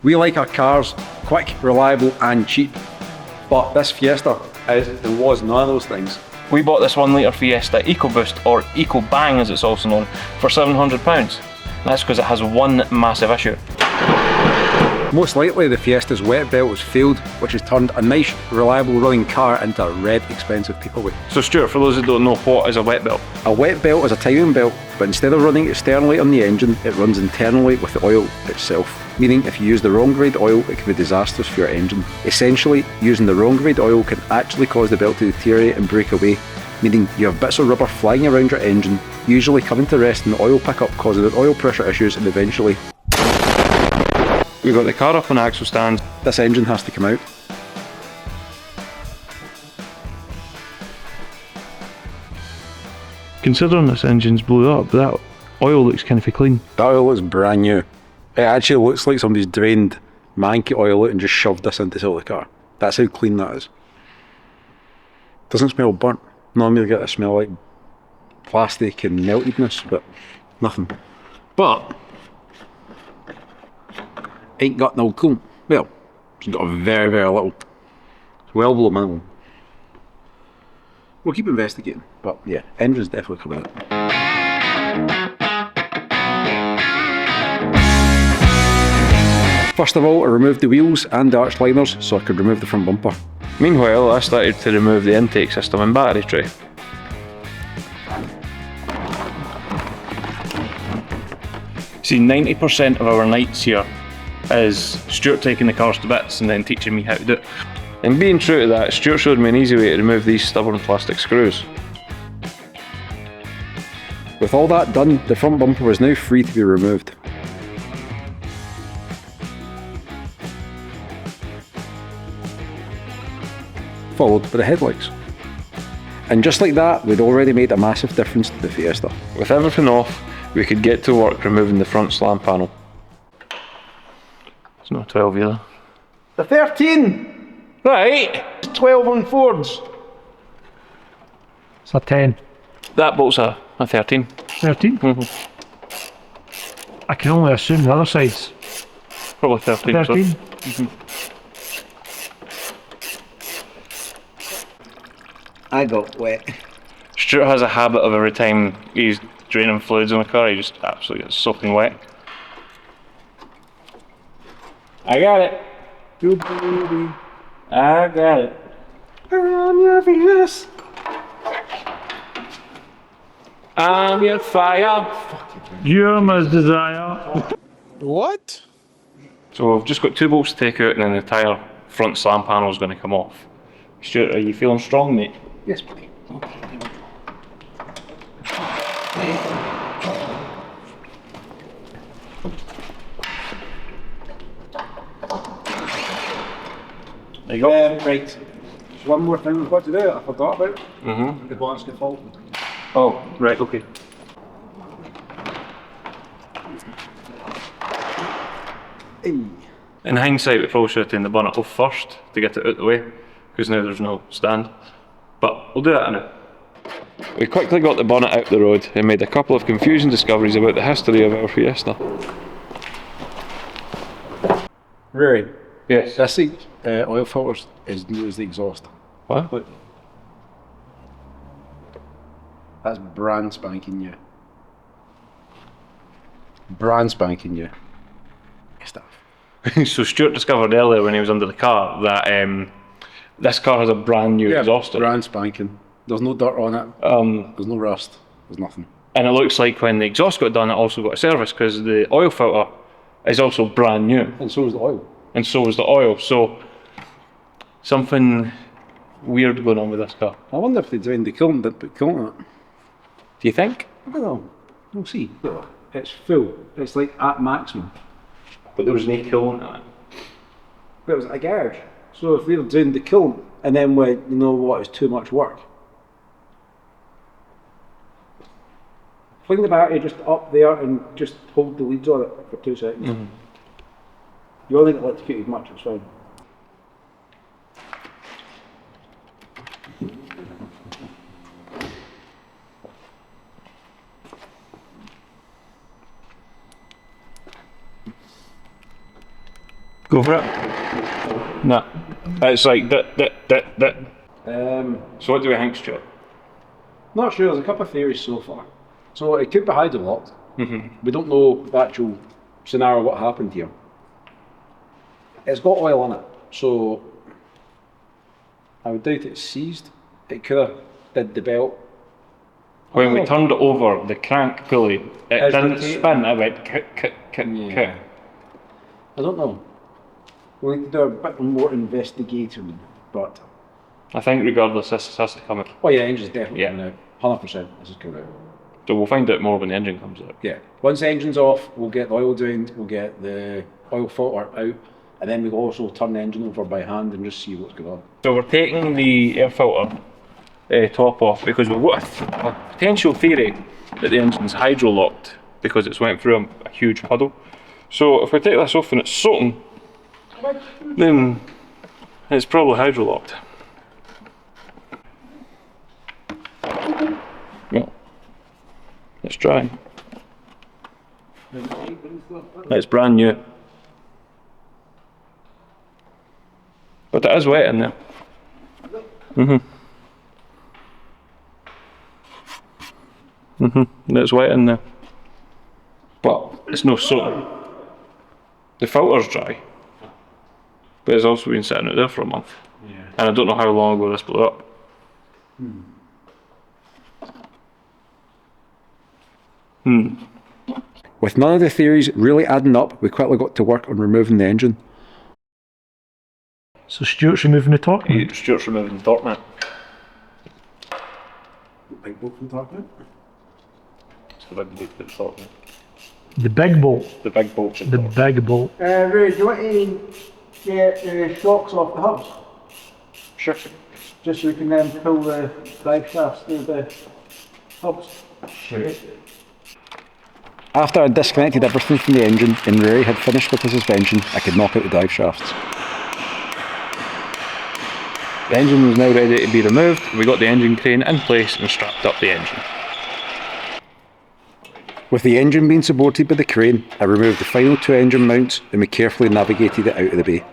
We like our cars quick, reliable and cheap, but this Fiesta was none of those things. We bought this 1 litre Fiesta EcoBoost, or EcoBang as it's also known, for £700. That's because it has one massive issue. Most likely the Fiesta's wet belt has failed, which has turned a nice, reliable running car into a red, expensive paperweight. So Stuart, for those who don't know, what is a wet belt? A wet belt is a timing belt, but instead of running externally on the engine, it runs internally with the oil itself. Meaning if you use the wrong grade oil, it can be disastrous for your engine. Essentially, using the wrong grade oil can actually cause the belt to deteriorate and break away, meaning you have bits of rubber flying around your engine, usually coming to rest in the oil pickup, causing oil pressure issues and eventually We've got the car up on axle stands. this engine has to come out. Considering this engine's blew up, that oil looks kind of clean. That oil looks brand new. It actually looks like somebody's drained manky oil out and just shoved this into the car. That's how clean that is. Doesn't smell burnt. Normally you get a smell like plastic and meltedness, but nothing. But ain't got no coolant. Well, it's got a very, very little. It's well below minimum. We'll keep investigating, but yeah, engine's definitely coming out. First of all, I removed the wheels and the arch liners so I could remove the front bumper. Meanwhile, I started to remove the intake system and battery tray. See, 90% of our nights here is Stuart taking the cars to bits and then teaching me how to do it. And being true to that, Stuart showed me an easy way to remove these stubborn plastic screws. With all that done, the front bumper was now free to be removed. Followed by the headlights. And just like that, we'd already made a massive difference to the Fiesta. With everything off, we could get to work removing the front slam panel. It's not 12 either. The 13! Right! It's 12 on Fords. It's a 10. That bolt's a 13. 13? Mm-hmm. I can only assume the other side's Probably 13. 13. So. Mm-hmm. I got wet. Stuart has a habit of every time he's draining fluids on a car, he just absolutely gets soaking wet. I got it. Good baby. I got it. I'm your Venus. I'm your fire. You're my desire. What? So we've just got 2 bolts to take out and then the entire front slam panel is going to come off. Stuart, are you feeling strong, mate? Yes, buddy. There you go. Right. There's one more thing we've got to do I forgot about. Mm-hmm. The bonus get faulted. Oh, right, okay. Hey. In hindsight, we probably should have taken the bonnet off first to get it out the way, because now there's no stand. But we'll do that now. We quickly got the bonnet out the road and made a couple of confusing discoveries about the history of our Fiesta. Really? Yes. This oil filter is new as the exhaust. What? Look. That's brand spanking new. Brand spanking new. Stuff. So Stuart discovered earlier when he was under the car that this car has a brand new exhaust. Brand spanking. There's no dirt on it. There's no rust. There's nothing. And it looks like when the exhaust got done, it also got a service because the oil filter is also brand new. And so is the oil. And so is the oil. So something weird going on with this car. I wonder if they drained the coolant, didn't put coolant in it. Do you think? I don't know. We'll see. It's full. It's like at maximum. But there was no coolant in it. But it was a garage. So if they've drained the coolant and then went, you know what, it's too much work. Fling the battery just up there and just hold the leads on it for 2 seconds. Mm-hmm. You only get electrocuted much, it's fine. Go for it. Nah. It's like that. So what do we think, Stuart? Not sure, there's a couple of theories so far. So it could be hydrolocked. We don't know the actual scenario, what happened here. It's got oil in it, so I would doubt it's seized. It could have did the belt. When we turned it over, the crank pulley, it didn't rotating. spin, it went Yeah. I don't know. We need to do a bit more investigating, but I think regardless, this has to come out. oh yeah, the engine's definitely Yeah. coming out. 100%. This is coming out. So we'll find out more when the engine comes out. Yeah. Once the engine's off, we'll get the oil drained, we'll get the oil filter out, and then we'll also turn the engine over by hand and just see what's going on. So we're taking the air filter top off because we've got a potential theory that the engine's hydro-locked because it's went through a huge puddle. So if we take this off and it's soaking, then it's probably hydro-locked. Well, it's dry. It's brand new. But it is wet in there. It's wet in there. But it's no soaking. The filter's dry. But it's also been sitting out there for a month. Yeah. And I don't know how long ago this blew up. With none of the theories really adding up, we quickly got to work on removing the engine. So Stuart's removing the torque. Stuart's removing the torque, man. Big bolt from talking It's the big bolt that's torque, man. The big bolt. The big bolt's in The torque. big bolt. Ray, do you want to get the shocks off the hubs? Sure. Just so we can then pull the drive shafts through the hubs. Sure. After I disconnected everything from the engine and Ray had finished with the suspension, I could knock out the drive shafts. The engine was now ready to be removed. We got the engine crane in place and strapped up the engine. With the engine being supported by the crane, I removed the final two engine mounts and we carefully navigated it out of the bay.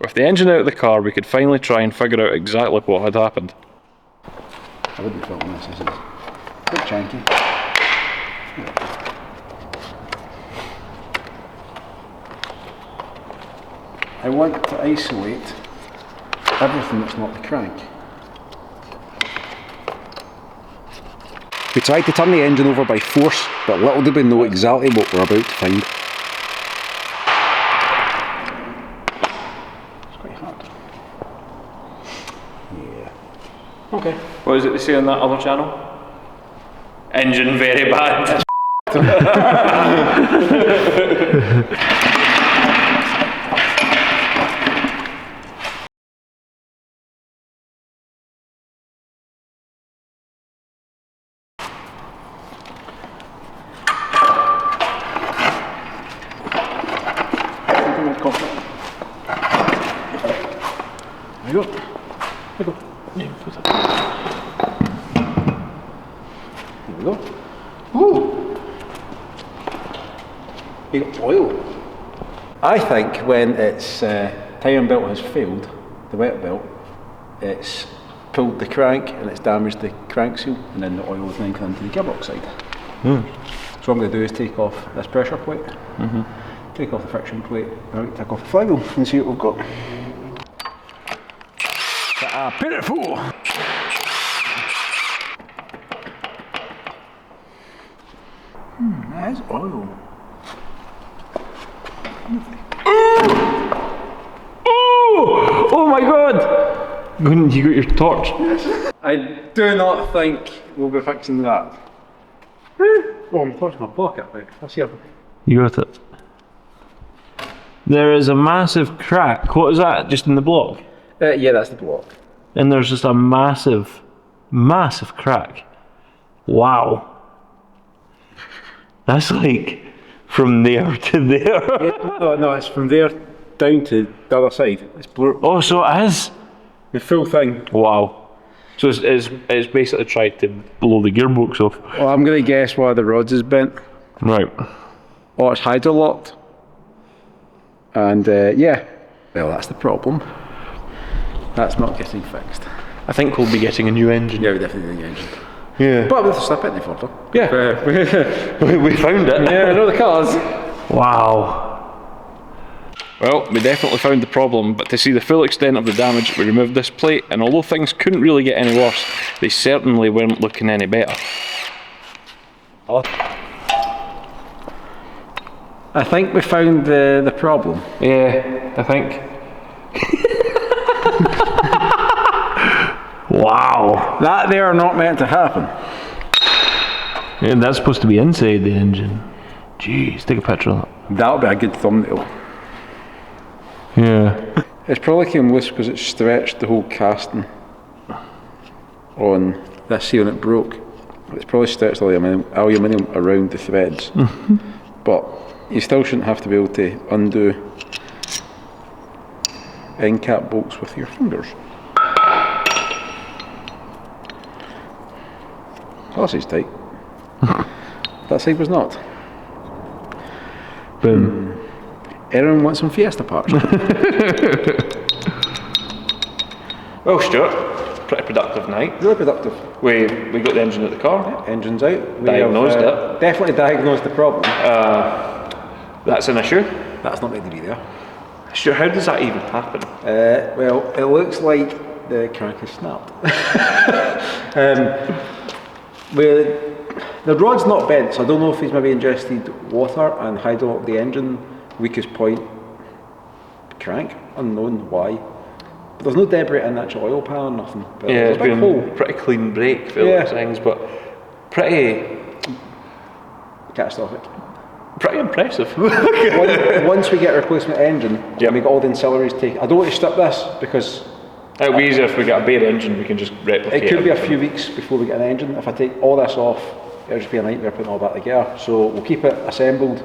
With the engine out of the car, we could finally try and figure out exactly what had happened. I wouldn't film this, this is a bit janky. I want to isolate everything that's not the crank. We tried to turn the engine over by force, but little did we know exactly what we're about to find. It's quite hard. Yeah. Okay. What is it they say on that other channel? Engine very bad. There you go. There you go. There we go. Ooh! You got oil. I think when its tyre belt has failed, the wet belt, it's pulled the crank and it's damaged the crank seal, and then the oil is then come into the gearbox side. So what I'm going to do is take off this pressure plate, take off the friction plate, right, take off the flywheel and see what we've got. Beautiful! That is oil. Oh my god! You got your torch. I do not think we'll be fixing that. Oh, I'm torching my pocket. Let's see. You got it. There is a massive crack. What is that? Just in the block? Yeah, that's the block. And there's just a massive, massive crack. Wow. That's like from there to there. No, it's from there down to the other side. It's blue. Oh, so it is? The full thing. Wow. So it's basically tried to blow the gearbox off. Well, I'm going to guess why the rods is bent. Right. Oh, it's hydrolocked. And yeah, well, that's the problem. That's not getting fixed. I think we'll be getting a new engine. Yeah, we definitely need an engine. Yeah. But we'll slip it in the photo. Yeah. We found it. Yeah, I know the cars. Wow. Well, we definitely found the problem, but to see the full extent of the damage, we removed this plate, and although things couldn't really get any worse, they certainly weren't looking any better. I think we found the problem. Yeah, I think. Wow. That they are not meant to happen. Yeah, that's supposed to be inside the engine. Jeez, take a picture of that. That'll be a good thumbnail. Yeah. It's probably came loose because it stretched the whole casting on this here and it broke. It's probably stretched the aluminium around the threads. But you still shouldn't have to be able to undo end cap bolts with your fingers. Oh, that side's tight. That side was not. Boom. Everyone wants some Fiesta parts. Well, Stuart, pretty productive night. Really productive. We got the engine at the car. Engine's out. We Diagnosed have, it. Definitely diagnosed the problem. That's an issue. That's not meant to be there. Stuart, how does that even happen? Well, it looks like the crank is snapped. The rod's not bent, so I don't know if he's maybe ingested water and hydrolocked the engine. Weakest point, crank, unknown why. But there's no debris in the actual oil pan or nothing. But Yeah, there's it's a big been hole. pretty clean break for Yeah. things, but pretty Catastrophic. impressive. Once we get a replacement engine, Yep. and we got all the ancillaries taken. I don't want to strip this because It'll be easier if we get a bare engine, we can just replicate it could be a few weeks before we get an engine. If I take all this off, it'll just be a nightmare putting all back together. So we'll keep it assembled.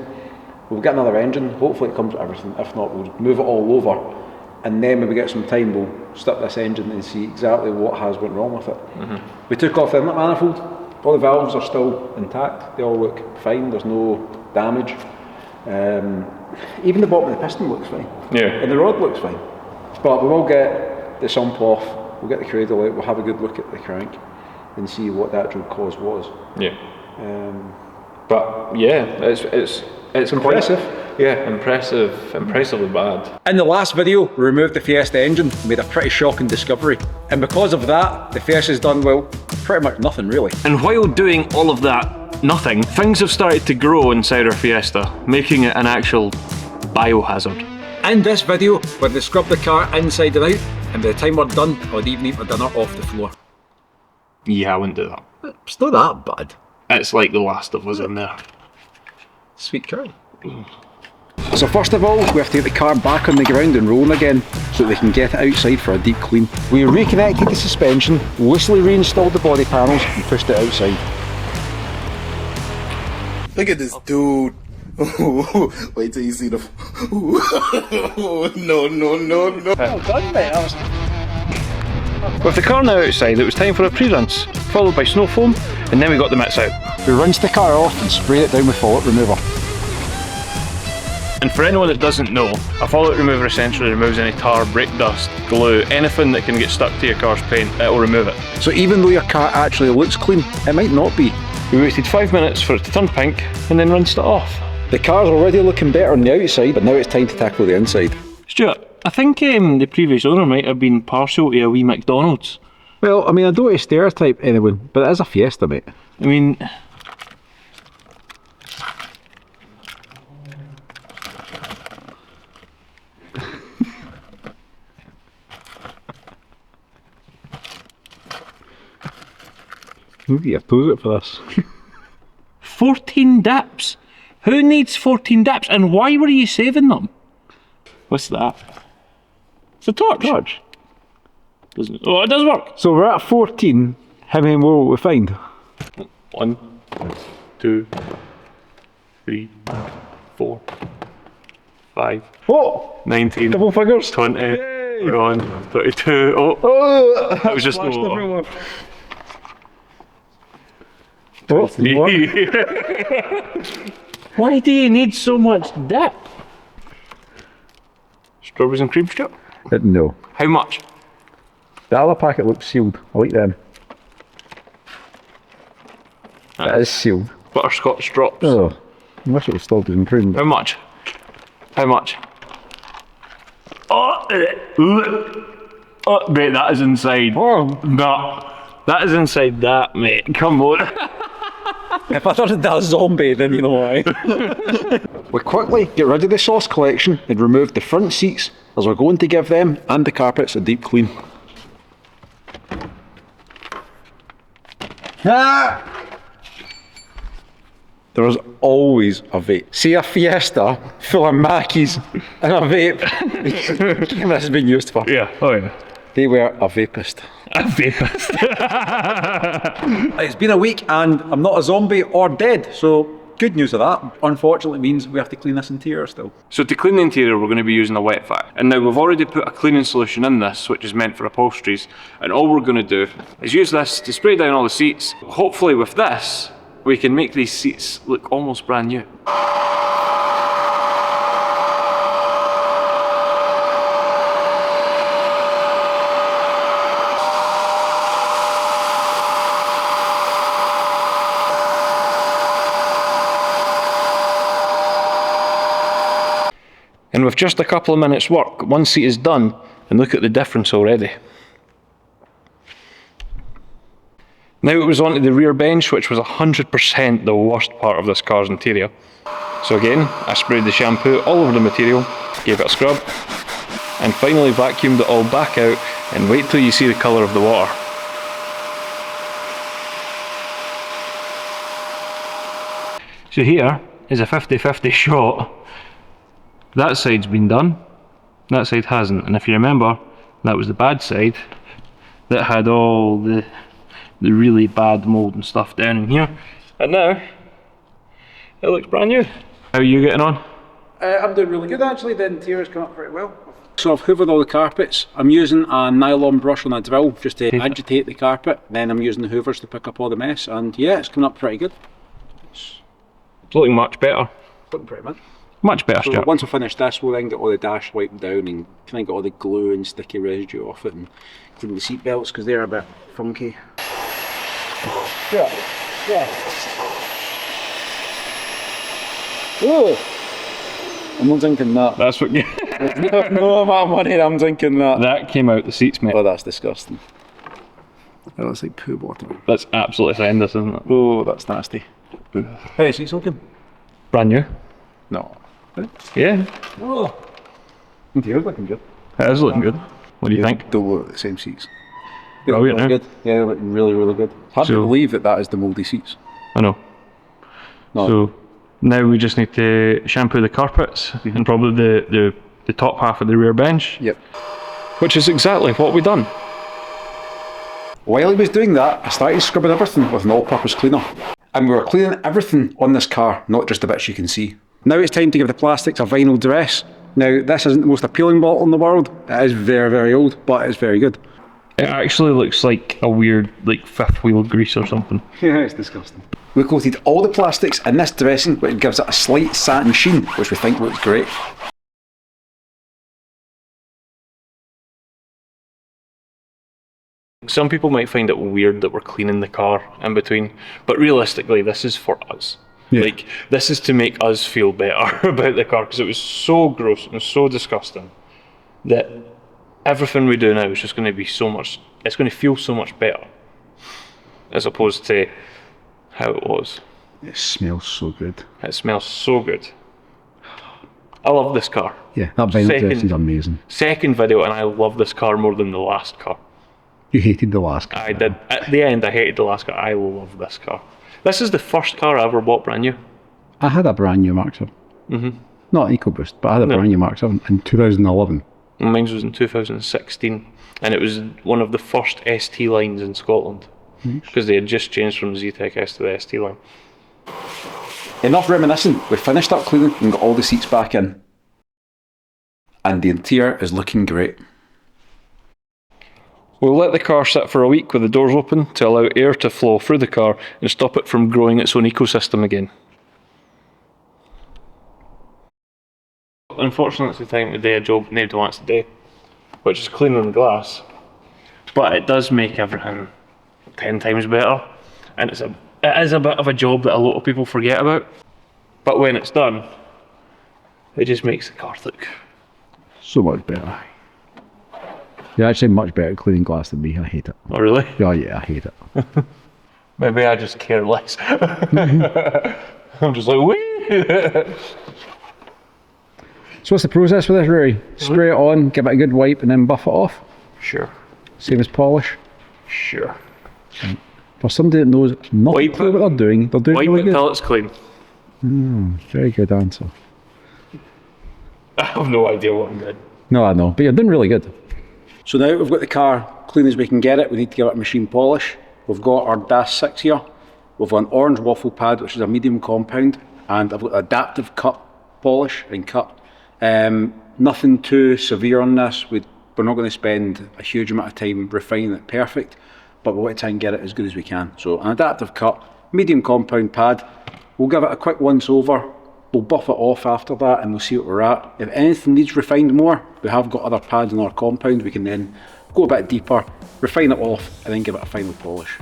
We'll get another engine. Hopefully it comes with everything. If not, we'll move it all over. And then when we get some time, we'll strip this engine and see exactly what has went wrong with it. We took off the inlet manifold. All the valves are still intact. They all look fine. There's no damage. Even the bottom of the piston looks fine. Yeah. And the rod looks fine. But we will get the sump off. We'll get the cradle out. We'll have a good look at the crank and see what the actual cause was. Yeah. But yeah, it's impressive. Impressively bad. In the last video, we removed the Fiesta engine, made a pretty shocking discovery. And because of that, the Fiesta's done, well, pretty much nothing really. And while doing all of that, nothing, things have started to grow inside our Fiesta, making it an actual biohazard. In this video, we're going to scrub the car inside and out, and by the time we're done, I would even eat my dinner off the floor. Yeah, I wouldn't do that. It's not that bad. It's like The Last of Us in there. Sweet curry. So first of all, we have to get the car back on the ground and rolling again, so that they can get it outside for a deep clean. We reconnected the suspension, loosely reinstalled the body panels, and pushed it outside. Look at this dude. Wait till you see the. No. Well done, mate. With the car now outside, it was time for a pre-rinse, followed by snow foam, and then we got the mitts out. We rinsed the car off and sprayed it down with fallout remover. And for anyone that doesn't know, a fallout remover essentially removes any tar, brake dust, glue, anything that can get stuck to your car's paint, it will remove it. So even though your car actually looks clean, it might not be. We waited 5 minutes for it to turn pink, and then rinsed it off. The car's already looking better on the outside, but now it's time to tackle the inside. Stuart, I think the previous owner might have been partial to a wee McDonald's. Well, I mean, I don't want to stereotype anyone, but it is a Fiesta, mate. I mean... You get your toes out for this. 14 dips? Who needs 14 dips, and why were you saving them? What's that? It's a torch. Doesn't it? Oh, it does work. So we're at 14. How many more will we find? 1, 2, 3, 4, 5, Oh! 19, Double figures! 20, Yay! 21, 22. Oh, Oh! that was just the Flashed water. everywhere. Oh, what? Why do you need so much dip? Strawberries and cream strip. No. How much? The other packet looks sealed. I like them. That is sealed. Butterscotch drops. Oh. I wish it was still doing prune. How much? How much? Oh, mate, that is inside. Oh. No, that is inside that, mate. Come on. If I thought it that zombie, then you know why. We quickly get rid of the sauce collection and remove the front seats, as we're going to give them and the carpets a deep clean. There's always a vape. See a Fiesta full of Mackies and a vape. This has been used for. Yeah, oh yeah. They were a vapist. A vapist. It's been a week and I'm not a zombie or dead, so good news of that. Unfortunately means we have to clean this interior still. So to clean the interior, we're going to be using a wet vac. And now we've already put a cleaning solution in this, which is meant for upholsteries. And all we're going to do is use this to spray down all the seats. Hopefully with this, we can make these seats look almost brand new. And with just a couple of minutes work, one seat is done, and look at the difference already. Now it was onto the rear bench, which was 100% the worst part of this car's interior. So again, I sprayed the shampoo all over the material, gave it a scrub, and finally vacuumed it all back out, and wait till you see the colour of the water. So here is a 50-50 shot. That side's been done, that side hasn't, and if you remember, that was the bad side that had all the really bad mould and stuff down in here, and now it looks brand new. How are you getting on? I'm doing really good actually, the interior's come up pretty well. So I've hoovered all the carpets. I'm using a nylon brush on a drill just to agitate the carpet, then I'm using the hoovers to pick up all the mess, and yeah, it's coming up pretty good. It's looking much better. Looking pretty much. Much better, So Stuart. once we finish this, we'll then get all the dash wiped down and kind of get all the glue and sticky residue off it and clean the seat belts because they're a bit funky. Yeah. Oh, I'm not drinking that. That's what you... No amount of money, I'm drinking that. That came out the seats, mate. Oh, that's disgusting. That looks like poo bottom. That's absolutely horrendous, isn't it? Oh, that's nasty. Hey, seats looking? Brand new. No. Yeah, Oh. Interior's looking good. it is looking good. What do you think? Don't look at the same seats. They Brilliant, look eh? good. Yeah, they look really, really good. Hard to So- believe that that is the mouldy seats. I know. No. So now we just need to shampoo the carpets and probably the top half of the rear bench, Yep. which is exactly what we've done. While he was doing that, I started scrubbing everything with an all-purpose cleaner. And we were cleaning everything on this car, not just the bits you can see. Now it's time to give the plastics a vinyl dress. Now, this isn't the most appealing bottle in the world. It is very, very old, but it's very good. It actually looks like a weird, like, fifth wheel grease or something. Yeah, it's disgusting. We coated all the plastics in this dressing, which gives it a slight satin sheen, which we think looks great. Some people might find it weird that we're cleaning the car in between, but realistically, this is for us. Yeah. Like, this is to make us feel better about the car, because it was so gross and so disgusting that everything we do now is just going to be so much, it's going to feel so much better as opposed to how it was. It smells so good. It smells so good. I love this car. Yeah, that vinyl dressing's amazing. Second video, and I love this car more than the last car. You hated the last car. I did. At the end, I hated the last car. I love this car. This is the first car I ever bought brand new. I had a brand new Mark 7. Mm-hmm. Not an EcoBoost, but I had a brand new Mark 7 in 2011. Mine was in 2016, and it was one of the first ST lines in Scotland, because they had just changed from ZTEC S to the ST line. Enough reminiscing, we finished up cleaning and got all the seats back in. And the interior is looking great. We'll let the car sit for a week with the doors open to allow air to flow through the car and stop it from growing its own ecosystem again. Unfortunately, it's the time of day a job nobody wants to do, which is cleaning the glass. But it does make everything 10 times better, and it is a bit of a job that a lot of people forget about. But when it's done, it just makes the car look so much better. You're actually much better at cleaning glass than me. I hate it. Oh really? Oh yeah, I hate it. Maybe I just care less. I'm just like, wee. So what's the process for this, Rory? Spray it on, give it a good wipe, and then buff it off? Sure. Same as polish? Sure. For somebody that knows nothing Wipe clue what they're doing Wipe really it good. till it's clean. Very good answer. I have no idea what I'm doing. No, I know, but you're doing really good. So now we've got the car clean as we can get it. We need to give it a machine polish. We've got our Dash 6 here. We've got an orange waffle pad, which is a medium compound, and I've got adaptive cut polish and cut. Nothing too severe on this. We're not going to spend a huge amount of time refining it perfect, but we want to try and get it as good as we can. So an adaptive cut, medium compound pad. We'll give it a quick once over. We'll buff it off after that and we'll see what we're at. If anything needs refined more, we have got other pads in our compound. We can then go a bit deeper, refine it off, and then give it a final polish.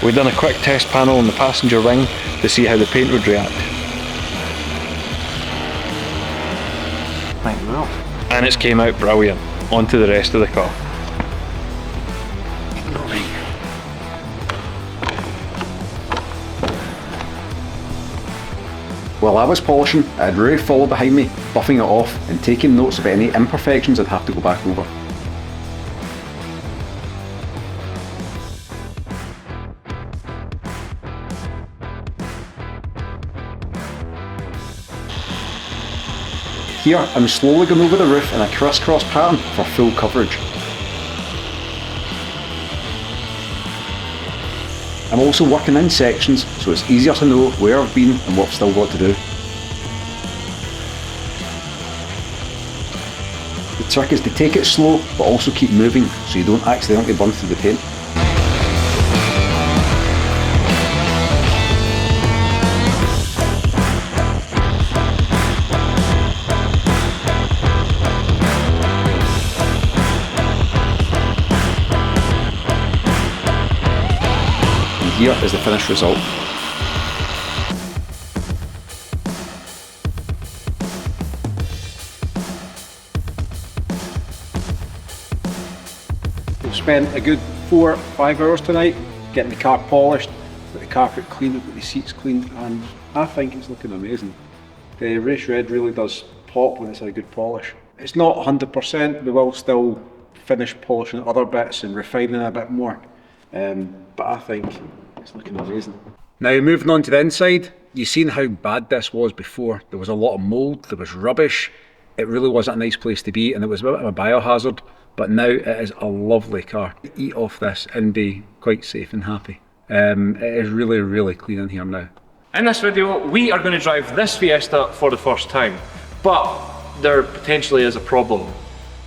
We've done a quick test panel on the passenger wing to see how the paint would react. And it's came out brilliant. On to the rest of the car. While I was polishing, I had Rory follow behind me, buffing it off and taking notes of any imperfections I'd have to go back over. Here, I'm slowly going over the roof in a crisscross pattern for full coverage. I'm also working in sections, so it's easier to know where I've been and what I've still got to do. The trick is to take it slow, but also keep moving, so you don't accidentally burn through the paint. Here is the finished result. We've spent a good 4 or 5 hours tonight getting the car polished, got the carpet cleaned, got the seats cleaned, and I think it's looking amazing. The race red really does pop when it's had a good polish. It's not 100%, we will still finish polishing other bits and refining it a bit more, but I think it's looking amazing. Now moving on to the inside, you've seen how bad this was before. There was a lot of mould, there was rubbish. It really wasn't a nice place to be and it was a bit of a biohazard, but now it is a lovely car. Eat off this and be quite safe and happy. It is really, really clean in here now. In this video, we are going to drive this Fiesta for the first time, but there potentially is a problem,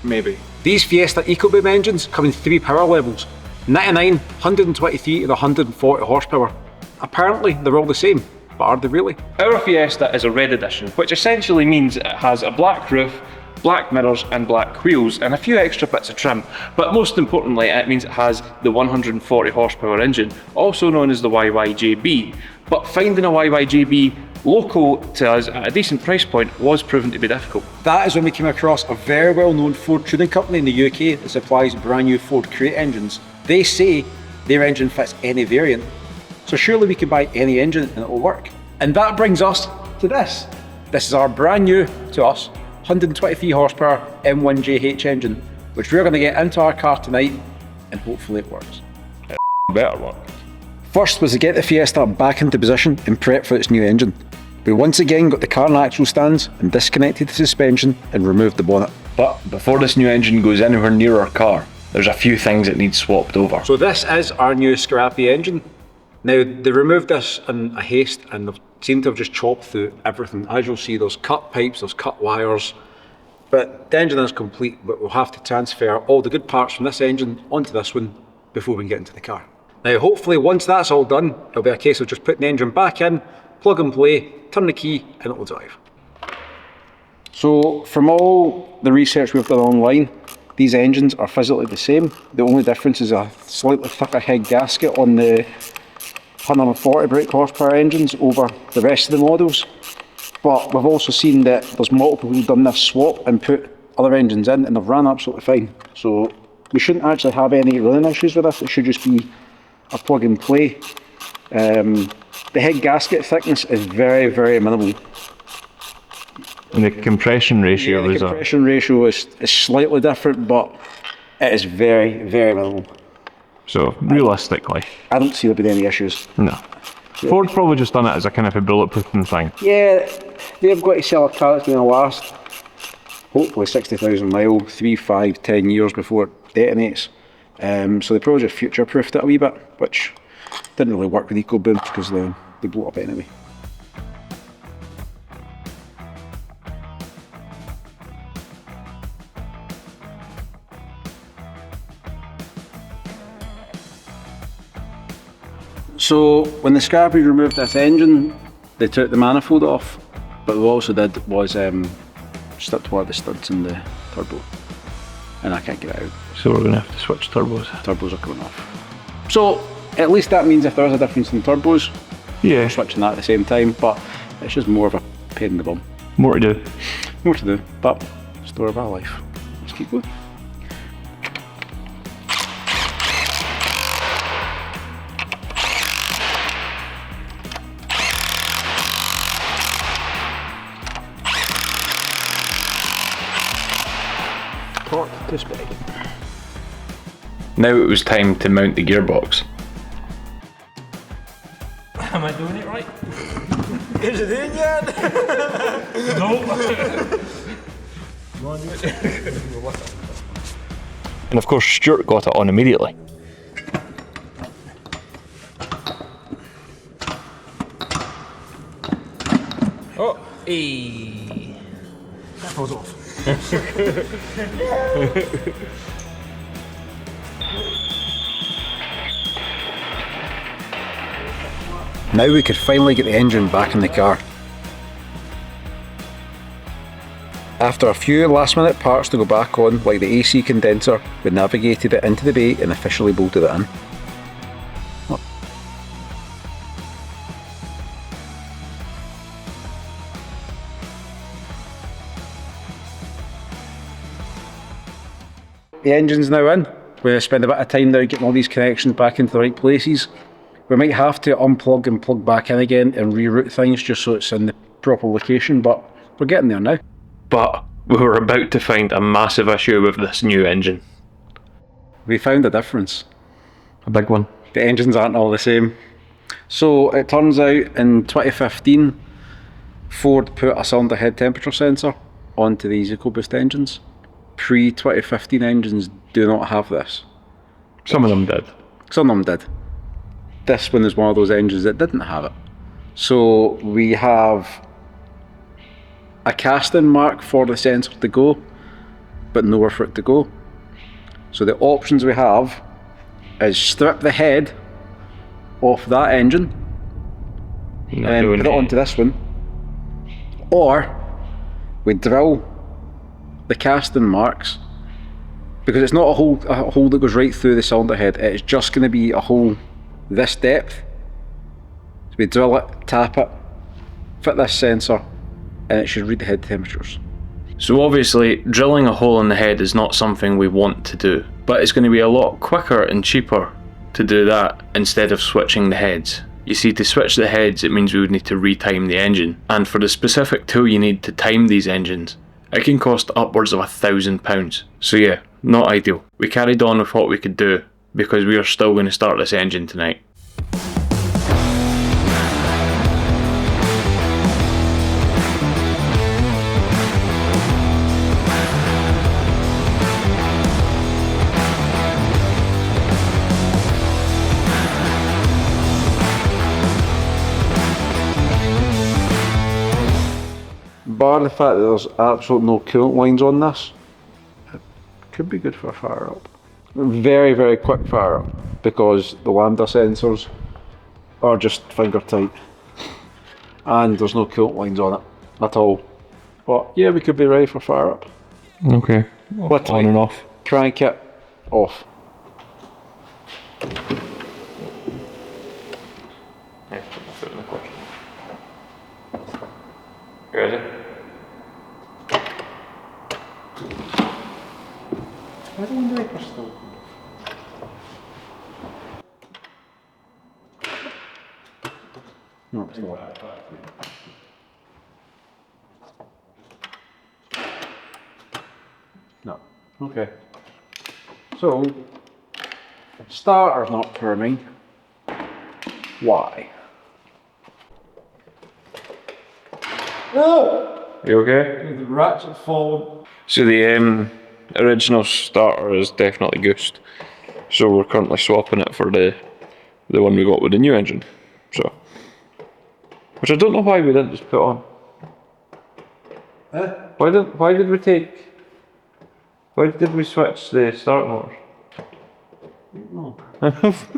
maybe. These Fiesta EcoBoom engines come in 3 power levels. 99, 123 and 140 horsepower. Apparently they're all the same, but are they really? Our Fiesta is a red edition, which essentially means it has a black roof, black mirrors and black wheels and a few extra bits of trim. But most importantly, it means it has the 140 horsepower engine, also known as the YYJB. But finding a YYJB local to us at a decent price point was proven to be difficult. That is when we came across a very well known Ford tuning company in the UK that supplies brand new Ford Crate engines. They say their engine fits any variant, so surely we can buy any engine and it will work. And that brings us to this. This is our brand new, to us, 123 horsepower M1JH engine, which we're going to get into our car tonight and hopefully it works. It better work. First was to get the Fiesta back into position and prep for its new engine. We once again got the car in axle stands and disconnected the suspension and removed the bonnet. But before this new engine goes anywhere near our car, there's a few things that need swapped over. So this is our new scrappy engine. Now they removed this in a haste and they've seem to have just chopped through everything. As you'll see, there's cut pipes, there's cut wires, but the engine is complete, but we'll have to transfer all the good parts from this engine onto this one before we can get into the car. Now hopefully once that's all done, it'll be a case of just putting the engine back in, plug and play, turn the key, and it will drive. So from all the research we've done online, these engines are physically the same. The only difference is a slightly thicker head gasket on the 140 brake horsepower engines over the rest of the models. But we've also seen that there's multiple who've done this swap and put other engines in, and they've ran absolutely fine. So we shouldn't actually have any running issues with this. It should just be a plug and play. The head gasket thickness is very, very minimal. And the compression ratio The compression ratio is slightly different, but it is very, very minimal. So realistically, I don't see there being any issues. no. Ford probably just done it as a kind of a bulletproofing thing. Yeah, they've got to sell a car that's going to last hopefully 60,000 miles, 3, 5, 10 years before it detonates. So they probably just future-proofed it a wee bit, which didn't really work with EcoBoost because they blew up anyway. So when the scrappers removed this engine, they took the manifold off, but what we also did was stripped one of the studs in the turbo, and I can't get it out. So we're going to have to switch turbos. Turbos are coming off. So at least that means if there is a difference in turbos, Yeah, we're switching that at the same time, but it's just more of a pain in the bum. more to do. More to do, but story of our life. Let's keep going. Torque to spec. Now it was time to mount the gearbox. Am I doing it right? Is it in yet? No. And of course Stuart got it on immediately. Oh, hey. That falls off. Now we could finally get the engine back in the car. After a few last minute parts to go back on, like the AC condenser, we navigated it into the bay and officially bolted it in. The engine's now in. We're going to spend a bit of time now getting all these connections back into the right places. We might have to unplug and plug back in again and reroute things just so it's in the proper location, but we're getting there now. But we were about to find a massive issue with this new engine. We found a difference. A big one. The engines aren't all the same. So it turns out in 2015, Ford put a cylinder head temperature sensor onto these EcoBoost engines. Pre-2015 engines do not have this. Some of them did. Some of them did. This one is one of those engines that didn't have it. So we have a casting mark for the sensor to go, but nowhere for it to go. So the options we have is strip the head off that engine and put it onto this one, or we drill the casting marks, because it's not a hole that goes right through the cylinder head, it's just going to be a hole this depth. So we drill it, tap it, fit this sensor, and it should read the head temperatures. So obviously drilling a hole in the head is not something we want to do, but it's going to be a lot quicker and cheaper to do that instead of switching the heads. You see, to switch the heads it means we would need to retime the engine, and for the specific tool you need to time these engines, it can cost upwards of £1,000. So yeah, not ideal. We carried on with what we could do because we are still going to start this engine tonight. bar the fact that there's absolutely no coolant lines on this, it could be good for a fire up. Very, very quick fire up because the lambda sensors are just finger tight and there's no coolant lines on it at all. But yeah, we could be ready for fire up. Okay. Literally, On and off. crank it, off. Yeah, put my foot in the clutch. You ready? Why do the wiper still? No, it's not. No. Okay. So, starter's not firming. Why? No! You okay? The ratchet fall. So the original starter is definitely goosed. So we're currently swapping it for the one we got with the new engine. So, which I don't know why we didn't just put on. Huh? Why did we switch the start motors? No. I have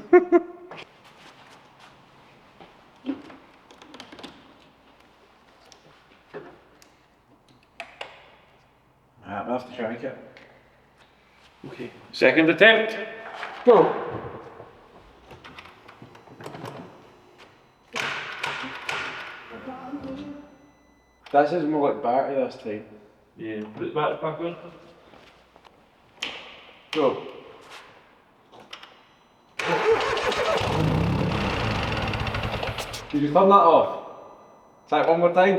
to crank it. Okay. Second attempt. Go! This is more like battery this time. Yeah. Put it back on. Go. Did you turn that off? Try it one more time.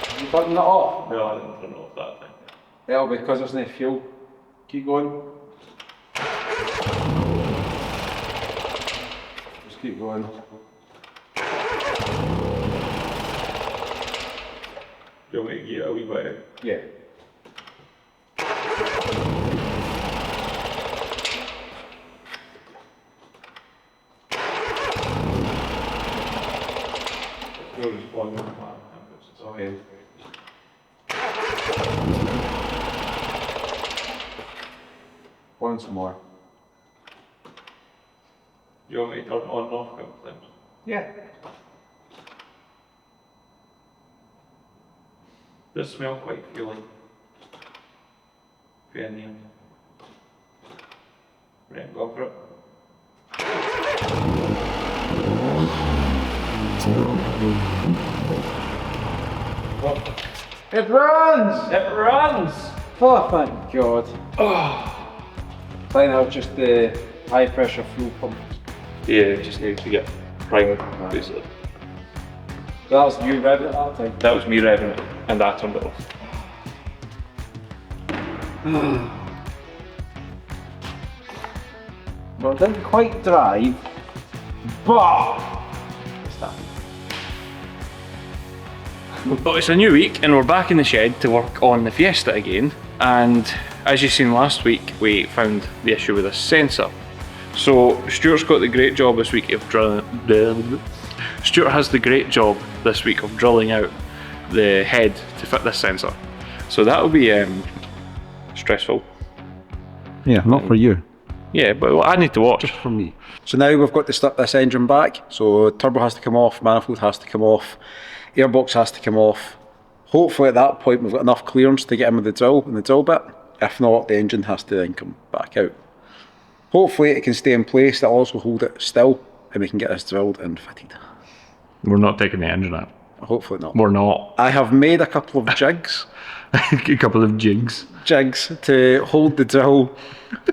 Did you turn that off? No, I didn't turn it off that time. It'll be because there's no fuel. Keep going. Just keep going. Do you want me to get a wee bit out? Yeah. Okay. Once more. Do you want me to turn it on and off a couple of times? Yeah. Does smell quite fueling. Very neat. Right, go for it. It runs! It runs! Oh, thank God. Oh. Fine, that was just the high pressure fuel pump. Yeah, it just needs to get primed, basically. So that was you revving it that time? That was me revving it, and I turned it off. Well, it didn't quite drive, but it's that. But it's a new week and we're back in the shed to work on the Fiesta again, and as you seen last week we found the issue with a sensor. So Stuart's got the great job this week of Stuart has the great job this week of drilling out the head to fit this sensor. So that'll be stressful. Yeah, not for you. Yeah, but I need to watch. Just for me. So now we've got to start this engine back. So turbo has to come off, manifold has to come off, airbox has to come off. Hopefully at that point we've got enough clearance to get in with the drill and the drill bit. If not, the engine has to then come back out. Hopefully it can stay in place, that'll also hold it still and we can get this drilled and fitted. We're not taking the engine out. Hopefully not. We're not. I have made a couple of jigs. A couple of jigs. Jigs to hold the drill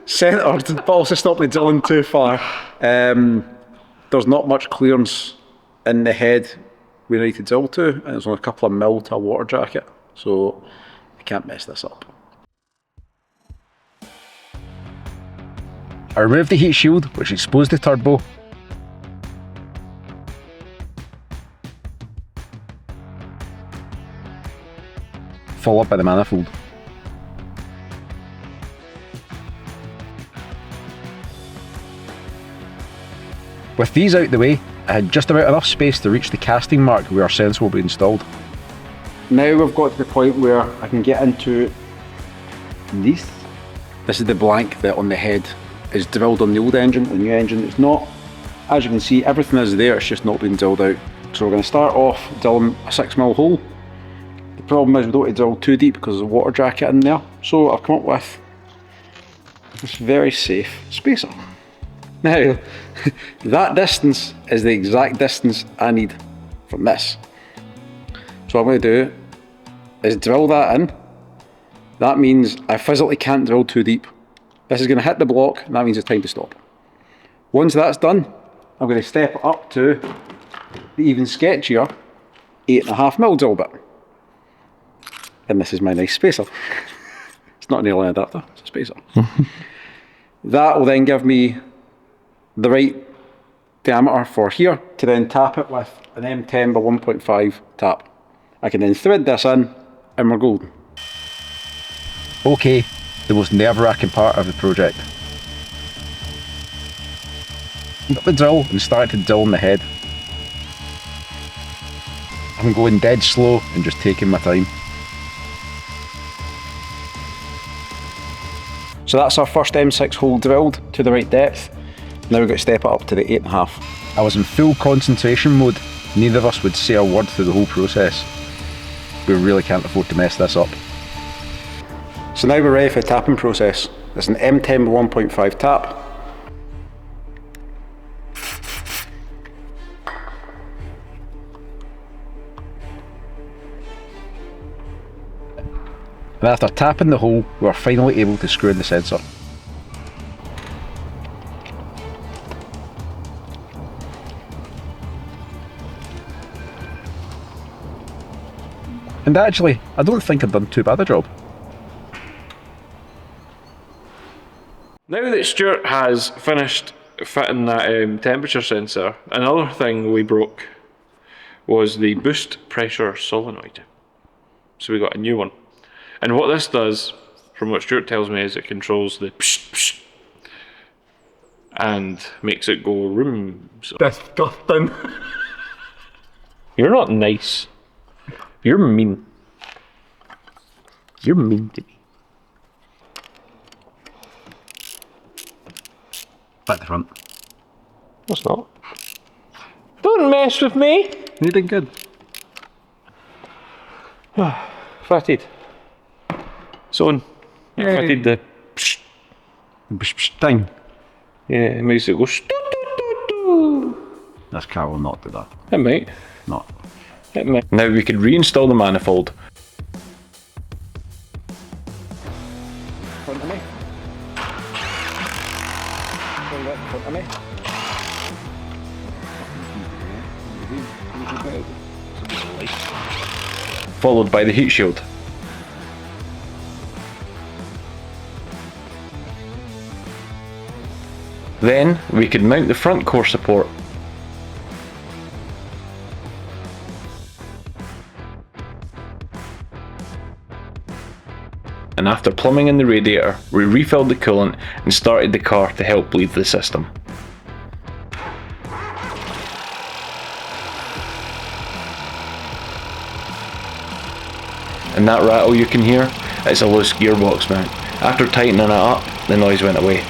centred but also stop me drilling too far. There's not much clearance in the head we need to drill to, and there's only a couple of mil to a water jacket, so I can't mess this up. I removed the heat shield, which exposed the turbo. Followed by the manifold. With these out the way, I had just about enough space to reach the casting mark where our sensor will be installed. Now we've got to the point where I can get into these. This is the blank that on the head is drilled on the old engine. The new engine is not. As you can see, everything is there, it's just not been drilled out. So we're going to start off drilling a 6mm hole. The problem is we don't want to drill too deep because there's a water jacket in there. So I've come up with this very safe spacer. Now, that distance is the exact distance I need from this. So what I'm going to do is drill that in. That means I physically can't drill too deep. This is going to hit the block, and that means it's time to stop. Once that's done, I'm going to step up to the even sketchier 8.5mm drill bit. And this is my nice spacer. It's not an airline adapter, it's a spacer. That will then give me the right diameter for here to then tap it with an M10 by 1.5 tap. I can then thread this in and we're golden. Okay, the most nerve-wracking part of the project. Got the drill and started to drill in the head. I'm going dead slow and just taking my time. So that's our first M6 hole drilled to the right depth. Now we've got to step it up to the 8.5. I was in full concentration mode. Neither of us would say a word through the whole process. We really can't afford to mess this up. So now we're ready for the tapping process. It's an M10 by 1.5 tap. And after tapping the hole, we are finally able to screw in the sensor. And actually, I don't think I've done too bad a job. Now that Stuart has finished fitting that temperature sensor, another thing we broke was the boost pressure solenoid. So we got a new one. And what this does, from what Stuart tells me, is it controls the psh, psh, and makes it go room. Disgusting. You're not nice. You're mean. You're mean to me. Back to front. That's not. Don't mess with me. You did good. Fitted. It's on. Fitted the psh. Thing. Yeah, it makes it go This car will not do that. It might. Not. It might. Now we could reinstall the manifold. Front of me. Front of me. Followed by the heat shield. Then we could mount the front core support. And after plumbing in the radiator, we refilled the coolant and started the car to help bleed the system. And that rattle you can hear, it's a loose gearbox mount. After tightening it up, the noise went away.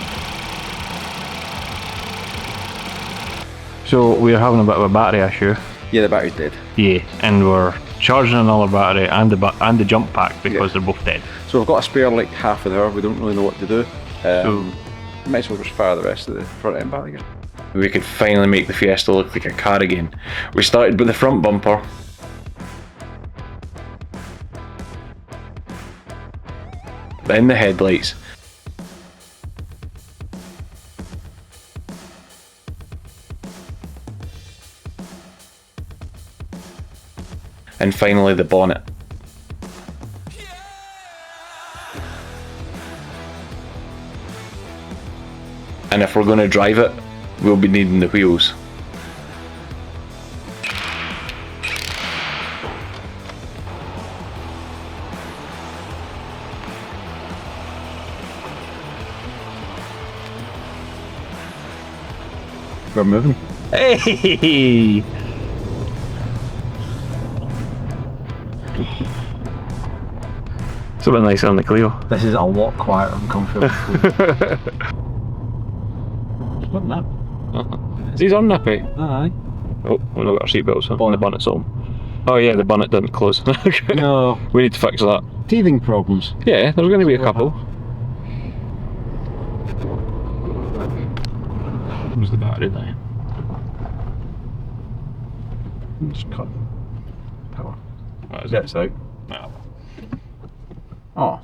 So we're having a bit of a battery issue. Yeah, the battery's dead. Yeah, and we're charging another battery and the jump pack because they're both dead. So we've got a spare like half an hour, we don't really know what to do. Might as well just fire the rest of the front end back again. We could finally make the Fiesta look like a car again. We started with the front bumper. Then the headlights. And finally the bonnet. And if we're going to drive it, we'll be needing the wheels. We're moving. Hey! It's a bit nicer on the Clio. This is a lot quieter and comfortable. What's that? Is these on nippy? Aye. Oh, we've not got our seatbelts on. The bonnet's on. Oh yeah, the bonnet didn't close. No. We need to fix that. Teething problems. Yeah, there's going to be a couple. Where's the battery now? Just cut power. What is That's out. No. Oh.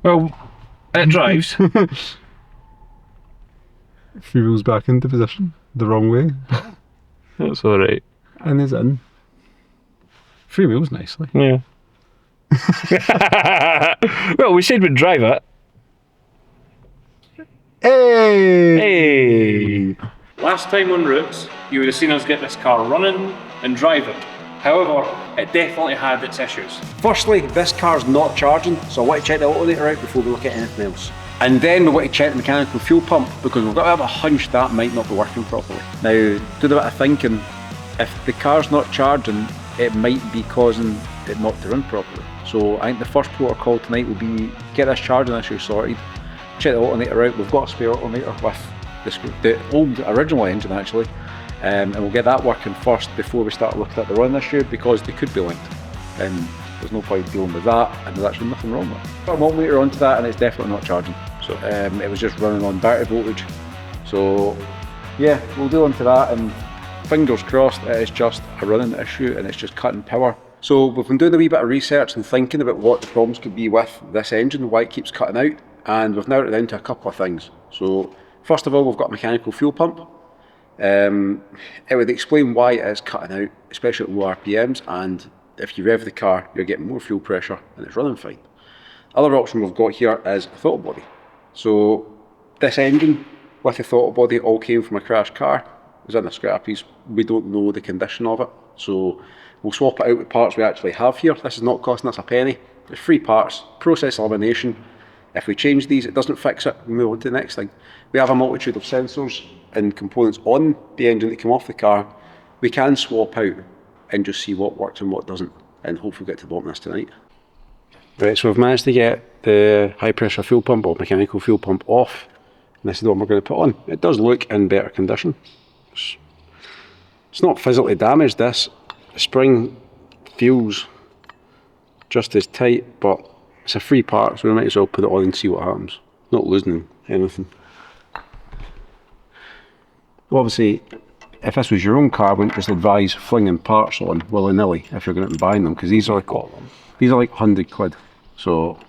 Well, it drives. Freewheel's back into position. The wrong way. That's alright. And is in. Freewheel's nicely. Yeah. Well, we said we'd drive it. Hey! Hey! Last time on routes, you would have seen us get this car running and driving. However, it definitely had its issues. Firstly, this car's not charging, so I want to check the alternator out before we look at anything else. And then we want to check the mechanical fuel pump, because we've got to have a hunch that might not be working properly. Now, do a bit of thinking. If the car's not charging, it might be causing it not to run properly. So I think the first protocol tonight will be get this charging issue sorted, check the alternator out. We've got a spare alternator with the old original engine actually, and we'll get that working first before we start looking at the run issue, because they could be linked, and there's no point dealing with that, and there's actually nothing wrong with it. Got a multimeter onto that, and it's definitely not charging. So it was just running on battery voltage. So yeah, we'll deal into that, and fingers crossed it is just a running issue and it's just cutting power. So we've been doing a wee bit of research and thinking about what the problems could be with this engine, why it keeps cutting out, and we've narrowed it down to a couple of things. So first of all, we've got a mechanical fuel pump. It would explain why it is cutting out, especially at low RPMs, and if you rev the car, you're getting more fuel pressure and it's running fine. Other option we've got here is a throttle body. So this engine with the throttle body all came from a crashed car. It was in the scrappies. We don't know the condition of it, so we'll swap it out with parts we actually have here. This is not costing us a penny. There's 3 parts, process elimination. If we change these, it doesn't fix it, we move on to the next thing. We have a multitude of sensors and components on the engine that come off the car. We can swap out and just see what works and what doesn't, and hopefully get to the bottom of this tonight. Right, so we've managed to get the high pressure fuel pump or mechanical fuel pump off, and this is the one we're going to put on. It does look in better condition. It's not physically damaged, this. The spring feels just as tight, but it's a free part, so we might as well put it on and see what happens. Not losing anything. Well, obviously, if this was your own car, I wouldn't just advise flinging parts on willy-nilly if you're going to be buying them, because these are like £100. So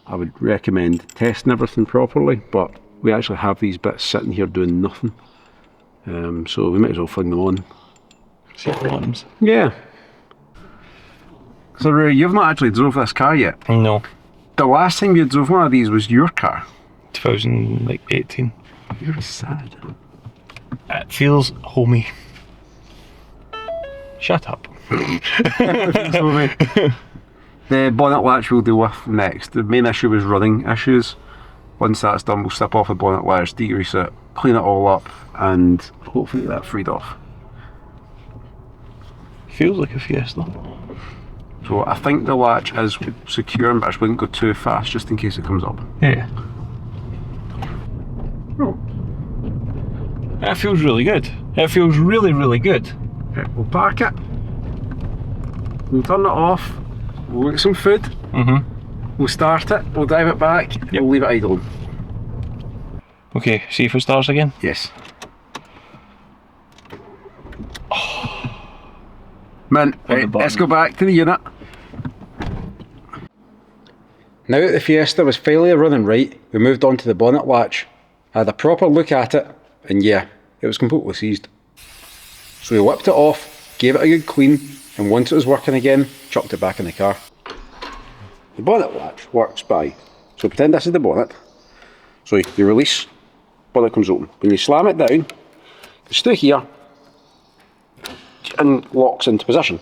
I would recommend testing everything properly, but we actually have these bits sitting here doing nothing. So we might as well fling them on. See what happens. Yeah. So Ray, you've not actually drove this car yet. No. The last time you drove one of these was your car. 2018. You're sad. It feels homey. Shut up. The bonnet latch we'll deal with next. The main issue was running issues. Once that's done, we'll slip off the bonnet latch, degrease it, clean it all up, and hopefully get that freed off. Feels like a Fiesta. So I think the latch is secure, but I just wouldn't go too fast just in case it comes up. Yeah. Oh. That feels really good. It feels really, really good. Okay, we'll park it. We'll turn it off. We'll get some food. We'll start it. We'll drive it back. Yep. We'll leave it idling. Okay, see if it starts again. Yes. Mint. Right, let's go back to the unit. Now that the Fiesta was finally running right, we moved on to the bonnet latch. I had a proper look at it, and yeah, it was completely seized. So we whipped it off, gave it a good clean, and once it was working again, chucked it back in the car. The bonnet latch works by, so pretend this is the bonnet. So you release, bonnet comes open. When you slam it down, it's through here, and locks into position.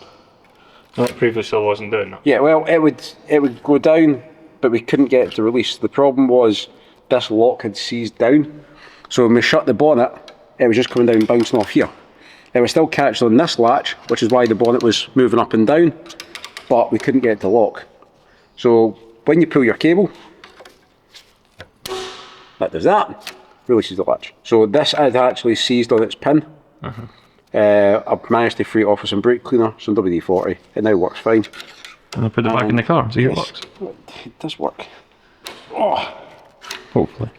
That previously wasn't doing that. Yeah, well, it would go down, but we couldn't get it to release. The problem was this lock had seized down. So when we shut the bonnet, it was just coming down, bouncing off here. It was still catching on this latch, which is why the bonnet was moving up and down, but we couldn't get it to lock. So when you pull your cable, that does that, releases the latch. So this had actually seized on its pin. I've managed to free it off with some brake cleaner, some WD-40. It now works fine. And I put it back in the car, see if it Yes, works. it does work. Oh, Hopefully.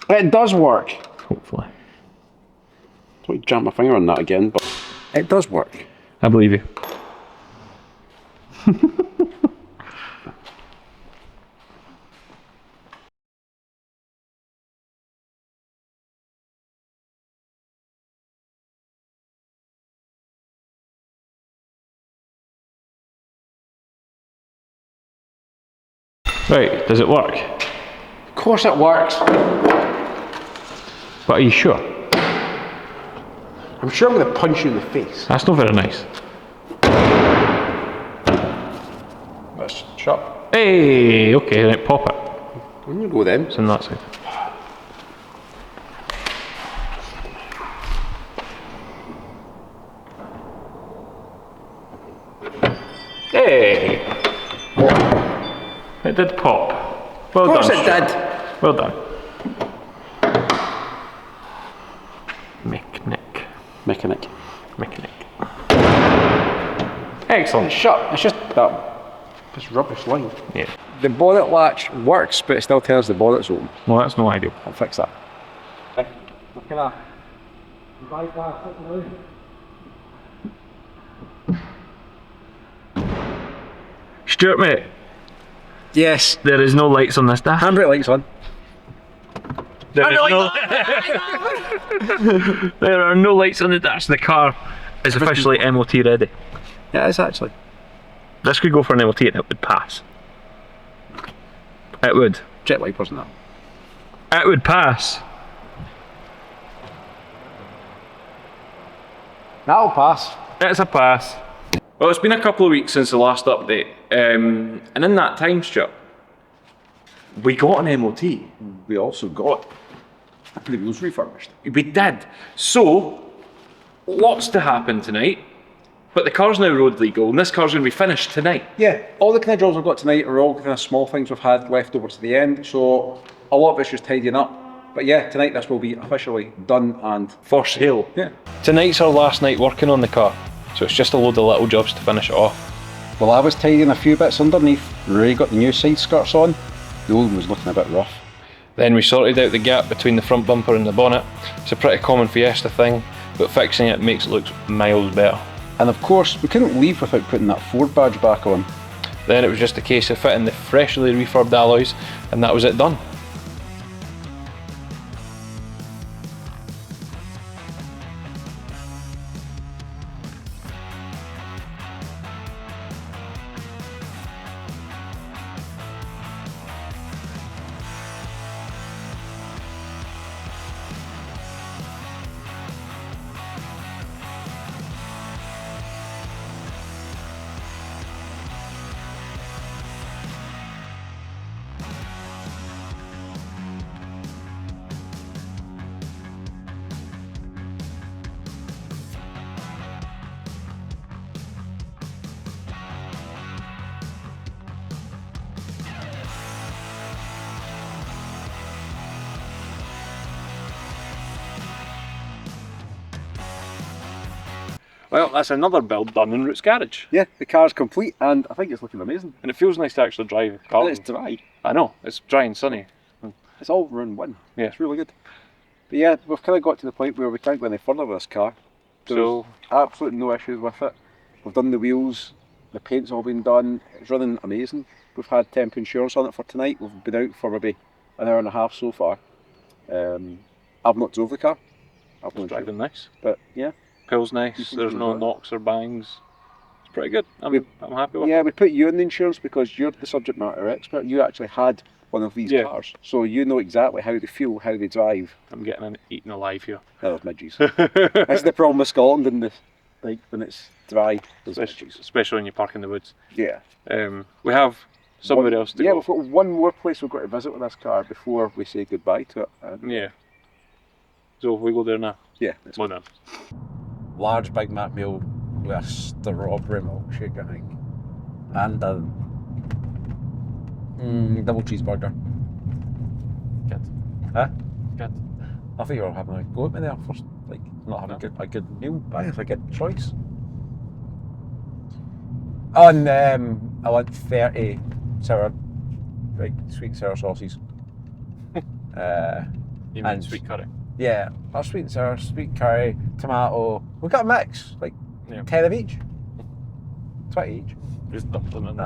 it does work. Hopefully. Don't jam my finger on that again, but it does work. I believe you. Right, does it work? Of course it works. But are you sure? I'm sure I'm going to punch you in the face. That's not very nice. Let's shut. Hey, okay, right, pop it. On you go then. It's on that side. Hey! It did pop. Well Of course done. it did. Well done. Mechanic. Excellent. Shut. It's just that. This rubbish line. Yeah. The bonnet latch works, but it still tells the bonnet's open. Well, that's no ideal. I'll fix that. Stuart, mate, Yes. there is no lights on this dash. Handbrake lights on. There are no lights on the dash. The car is officially MOT ready. Yeah, it is actually. This could go for an MOT and it would pass. It would. Jet wipers and that. It would pass. That'll pass. It's a pass. Well, it's been a couple of weeks since the last update, and in that time, Stuart, we got an MOT. We also got the wheels refurbished. We did. So, lots to happen tonight, but the car's now road legal, and this car's going to be finished tonight. Yeah, all the kind of jobs we've got tonight are all kind of small things we've had left over to the end, so a lot of it's just tidying up. But yeah, tonight this will be officially done and For sale. yeah. Tonight's our last night working on the car, so it's just a load of little jobs to finish it off. Well, I was tidying a few bits underneath. Ray got the new side skirts on. The old one was looking a bit rough. Then we sorted out the gap between the front bumper and the bonnet. It's a pretty common Fiesta thing, but fixing it makes it look miles better. And of course, we couldn't leave without putting that Ford badge back on. Then it was just a case of fitting the freshly refurbed alloys, and that was it done. Well, that's another build done in Roots Garage. Yeah, the car's complete and I think it's looking amazing. And it feels nice to actually drive a car. And it's dry. I know, it's dry and sunny. It's all round one. Yeah. It's really good. But yeah, we've kind of got to the point where we can't go any further with this car. So, Absolutely no issues with it. We've done the wheels, the paint's all been done, it's running amazing. We've had temp insurance on it for tonight. We've been out for maybe an hour and a half so far. I've not drove the car. I've not driving nice. But yeah. Feels nice, there's no knocks or bangs. It's pretty good. I'm happy with it. Yeah, we put you in the insurance because you're the subject matter expert. You actually had one of these cars. So you know exactly how they feel, how they drive. I'm getting eaten alive here. Those midges. That's the problem with Scotland in this, like when it's dry. Those midges. Especially when you park in the woods. Yeah. We have somewhere else to Yeah, go. we've got one more place we've got to visit with this car before we say goodbye to it. Yeah. So we go there now. Yeah. Well done. Large Big Mac meal with a strawberry milkshake, I think. And a double cheeseburger. Good. Huh? Good. I think you were having a go at me there first, like not having a good meal, but it's a good choice. Oh, and I want 30 sour, like sweet sour sauces. You mean and sweet curry? Yeah, or sweet and sour, sweet curry, tomato. We've got a mix, like 10 of each. 20 each. Just dump them in there.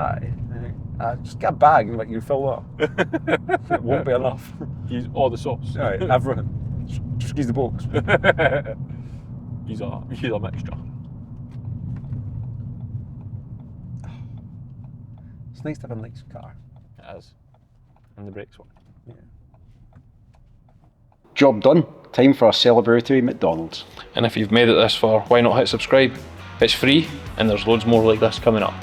Aye. Just get a bag and like you fill up. It won't be enough. Use all the sauce. Right, everything. Just squeeze the box. Use a mixture. It's nice to have a nice car. It is. And the brakes work. Yeah. Job done. Time for a celebratory McDonald's. And if you've made it this far, why not hit subscribe? It's free and there's loads more like this coming up.